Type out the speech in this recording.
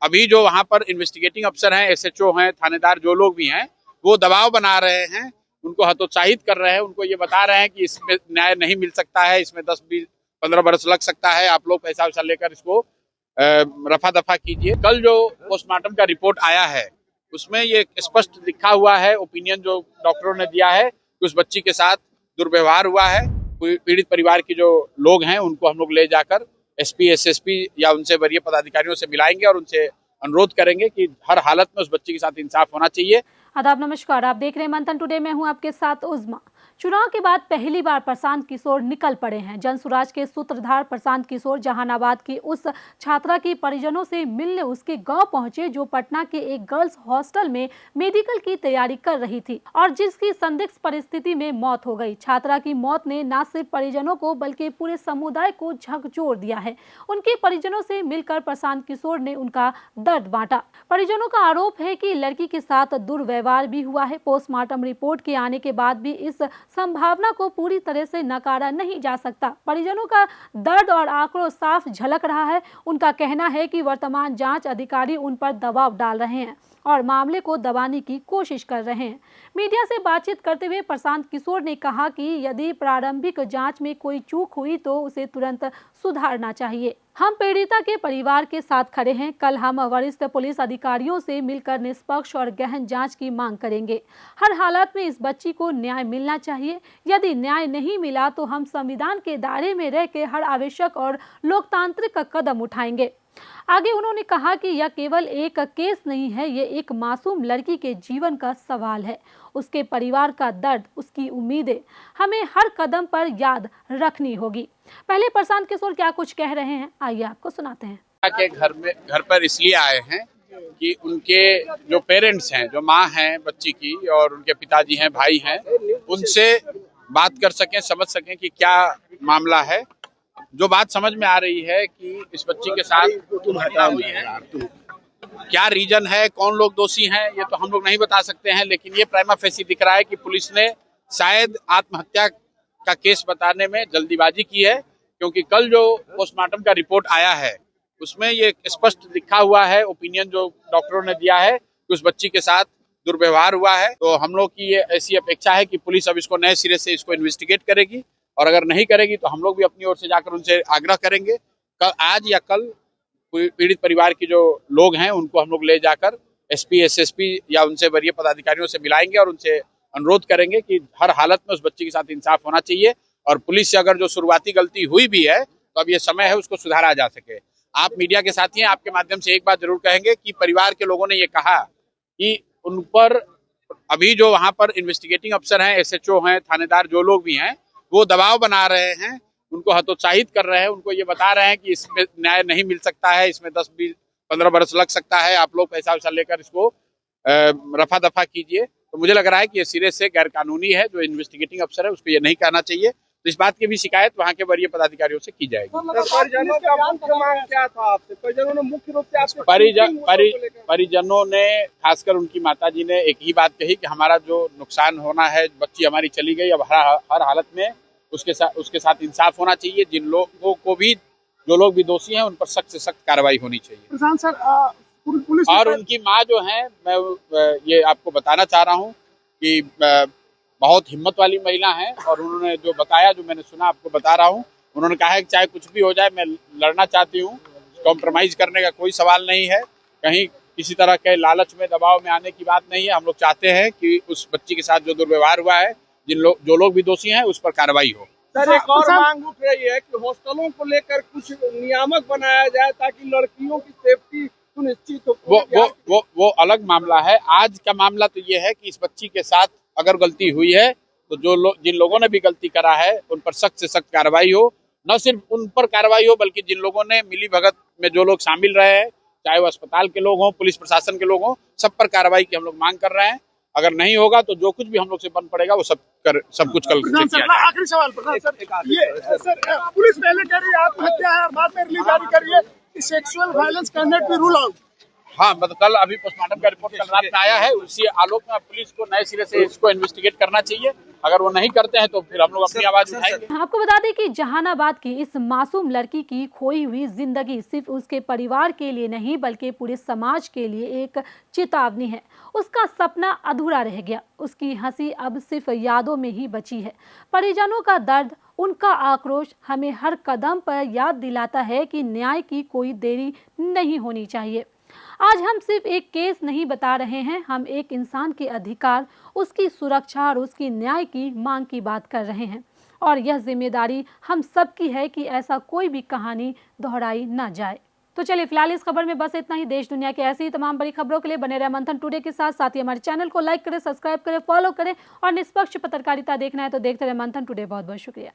अभी जो वहां पर इन्वेस्टिगेटिंग अफसर हैं, SHO हैं, थानेदार जो लोग भी हैं, वो दबाव बना रहे हैं, उनको हतोत्साहित कर रहे हैं, उनको ये बता रहे हैं कि इसमें न्याय नहीं मिल सकता है, इसमें 10, 20, 15 बरस लग सकता है, आप लोग पैसा वैसा लेकर इसको रफा दफा कीजिए। कल जो पोस्टमार्टम का रिपोर्ट आया है उसमें ये स्पष्ट लिखा हुआ है, ओपिनियन जो डॉक्टरों ने दिया है कि उस बच्ची के साथ दुर्व्यवहार हुआ है। पीड़ित परिवार के जो लोग हैं उनको हम लोग ले जाकर SP, SSP या उनसे वरीय पदाधिकारियों से मिलाएंगे और उनसे अनुरोध करेंगे कि हर हालत में उस बच्ची के साथ इंसाफ होना चाहिए। आदाब, नमस्कार, आप देख रहे हैं मंथन टुडे। मैं हूं आपके साथ उज़मा। चुनाव के बाद पहली बार प्रशांत किशोर निकल पड़े हैं। जन सुराज के सूत्रधार प्रशांत किशोर जहानाबाद की उस छात्रा की परिजनों से मिलने उसके गांव पहुंचे जो पटना के एक गर्ल्स हॉस्टल में मेडिकल की तैयारी कर रही थी और जिसकी संदिग्ध परिस्थिति में मौत हो गई। छात्रा की मौत ने न सिर्फ परिजनों को बल्कि पूरे समुदाय को झकझोर दिया है। उनके परिजनों से मिलकर प्रशांत किशोर ने उनका दर्द बांटा। परिजनों का आरोप है कि लड़की के साथ दुर्व्यवहार भी हुआ है। पोस्टमार्टम रिपोर्ट के आने के बाद भी इस संभावना को पूरी तरह से नकारा नहीं जा सकता। परिजनों का दर्द और आक्रोश साफ झलक रहा है। उनका कहना है कि वर्तमान जांच अधिकारी उन पर दबाव डाल रहे हैं और मामले को दबाने की कोशिश कर रहे हैं। मीडिया से बातचीत करते हुए प्रशांत किशोर ने कहा कि यदि प्रारंभिक जांच में कोई चूक हुई तो उसे तुरंत सुधारना चाहिए। हम पीड़िता के परिवार के साथ खड़े हैं। कल हम वरिष्ठ पुलिस अधिकारियों से मिलकर निष्पक्ष और गहन जांच की मांग करेंगे। हर हालत में इस बच्ची को न्याय मिलना चाहिए। यदि न्याय नहीं मिला तो हम संविधान के दायरे में रह के हर आवश्यक और लोकतांत्रिक कदम उठाएंगे। आगे उन्होंने कहा कि यह केवल एक केस नहीं है, ये एक मासूम लड़की के जीवन का सवाल है। उसके परिवार का दर्द, उसकी उम्मीदें हमें हर कदम पर याद रखनी होगी। पहले प्रशांत किशोर क्या कुछ कह रहे हैं, आइए आपको सुनाते हैं। के घर पर इसलिए आए हैं कि उनके जो पेरेंट्स हैं, जो माँ हैं बच्ची की और उनके पिताजी हैं, भाई हैं, उनसे बात कर सकें, समझ सकें कि क्या मामला है। जो बात समझ में आ रही है कि इस बच्ची के साथ घटना हुई है, क्या रीजन है, कौन लोग दोषी हैं, ये तो हम लोग नहीं बता सकते हैं, लेकिन ये प्राइमा फेसी दिख रहा है कि पुलिस ने शायद आत्महत्या का केस बताने में जल्दीबाजी की है, क्योंकि कल जो पोस्टमार्टम का रिपोर्ट आया है उसमें ये स्पष्ट लिखा हुआ है, ओपिनियन जो डॉक्टरों ने दिया है कि उस बच्ची के साथ दुर्व्यवहार हुआ है। तो हम लोग की ये ऐसी अपेक्षा है कि पुलिस अब इसको नए सिरे से इसको इन्वेस्टिगेट करेगी और अगर नहीं करेगी तो हम लोग भी अपनी ओर से जाकर उनसे आग्रह करेंगे। आज या कल पीड़ित परिवार के जो लोग हैं उनको हम लोग ले जाकर SP, SSP या उनसे वरीय पदाधिकारियों से मिलाएंगे और उनसे अनुरोध करेंगे कि हर हालत में उस बच्ची के साथ इंसाफ होना चाहिए और पुलिस से अगर जो शुरुआती गलती हुई भी है तो अब ये समय है उसको सुधारा जा सके। आप मीडिया के साथी हैं, आपके माध्यम से एक बात जरूर कहेंगे कि परिवार के लोगों ने ये कहा कि उन पर अभी जो वहां पर इन्वेस्टिगेटिंग अफसर हैं, SHO हैं, थानेदार जो लोग भी हैं, वो दबाव बना रहे हैं, उनको हतोत्साहित कर रहे हैं, उनको ये बता रहे हैं कि इसमें न्याय नहीं मिल सकता है, इसमें 10, 20, 15 बरस लग सकता है, आप लोग पैसा वैसा लेकर इसको रफा दफा कीजिए। तो मुझे लग रहा है कि ये सिरे से गैर कानूनी है। जो इन्वेस्टिगेटिंग अफसर है उसको ये नहीं कहना चाहिए। तो इस बात की भी शिकायत वहाँ के वरीय पदाधिकारियों से की जाएगी। परिजनों का मुख्य मांग क्या था आपसे? परिजनों ने मुख्य रूप से आपसे परिजनों ने, खासकर उनकी माताजी ने एक ही बात कही कि हमारा जो नुकसान होना है, बच्ची हमारी चली गई, अब हर हालत में उसके साथ इंसाफ होना चाहिए। जिन लोगों को भी, जो लोग भी दोषी हैं, उन पर सख्त से सख्त कार्रवाई होनी चाहिए। सर, पुलिस और उनकी माँ जो है, मैं ये आपको बताना चाह रहा हूँ कि बहुत हिम्मत वाली महिला है और उन्होंने जो बताया, जो मैंने सुना, आपको बता रहा हूँ। उन्होंने कहा है कि चाहे कुछ भी हो जाए मैं लड़ना चाहती हूँ, कॉम्प्रोमाइज करने का कोई सवाल नहीं है, कहीं किसी तरह के लालच में, दबाव में आने की बात नहीं है। हम लोग चाहते हैं कि उस बच्ची के साथ जो दुर्व्यवहार हुआ है, जो लोग भी दोषी हैं, उस पर कार्रवाई हो। सर, एक और मांग उठ रही है कि हॉस्टलों को लेकर कुछ नियामक बनाया जाए ताकि लड़कियों की सेफ्टी सुनिश्चित हो। वो अलग मामला है। आज का मामला तो ये है कि इस बच्ची के साथ अगर गलती हुई है तो जिन लोगों ने भी गलती करा है उन पर सख्त से सख्त कार्रवाई हो। न सिर्फ उन पर कार्रवाई हो बल्कि जिन लोगों ने मिली भगत में जो लोग शामिल रहे हैं, चाहे वो अस्पताल के लोग हों, पुलिस प्रशासन के लोग हों, सब पर कार्रवाई की हम लोग मांग कर रहे हैं। अगर नहीं होगा तो जो कुछ भी हम लोग से बन पड़ेगा वो सब कुछ कल किया जाएगा। आखिरी सवाल सर, पुलिस पहले कह रही है आत्महत्या है, बाद में रिलीज जारी कर रही है, sexual violence can not be rule out. हाँ, मतलब कल अभी पोस्टमार्टम का रिपोर्ट कल रात में आया है, उसी आलोक में पुलिस को नए सिरे से इसको इन्वेस्टिगेट करना चाहिए। अगर वो नहीं करते हैं तो फिर हम लोग अपनी आवाज उठाएंगे। आपको बता दें कि जहानाबाद की इस मासूम लड़की की खोई हुई जिंदगी सिर्फ उसके परिवार के लिए नहीं बल्कि पूरे समाज के लिए एक चेतावनी है। उसका सपना अधूरा रह गया, उसकी हंसी अब सिर्फ यादों में ही बची है। परिजनों का दर्द, उनका आक्रोश हमें हर कदम पर याद दिलाता है कि न्याय की कोई देरी नहीं होनी चाहिए। आज हम सिर्फ एक केस नहीं बता रहे हैं, हम एक इंसान के अधिकार, उसकी सुरक्षा और उसकी न्याय की मांग की बात कर रहे हैं। और यह जिम्मेदारी हम सबकी है कि ऐसा कोई भी कहानी दोहराई ना जाए। तो चलिए फिलहाल इस खबर में बस इतना ही। देश दुनिया की ऐसी ही तमाम बड़ी खबरों के लिए बने रहे मंथन टुडे के साथ। साथ ही हमारे चैनल को लाइक करें, सब्सक्राइब करें, फॉलो करें और निष्पक्ष पत्रकारिता देखना है तो देखते रहे मंथन टुडे। बहुत बहुत शुक्रिया।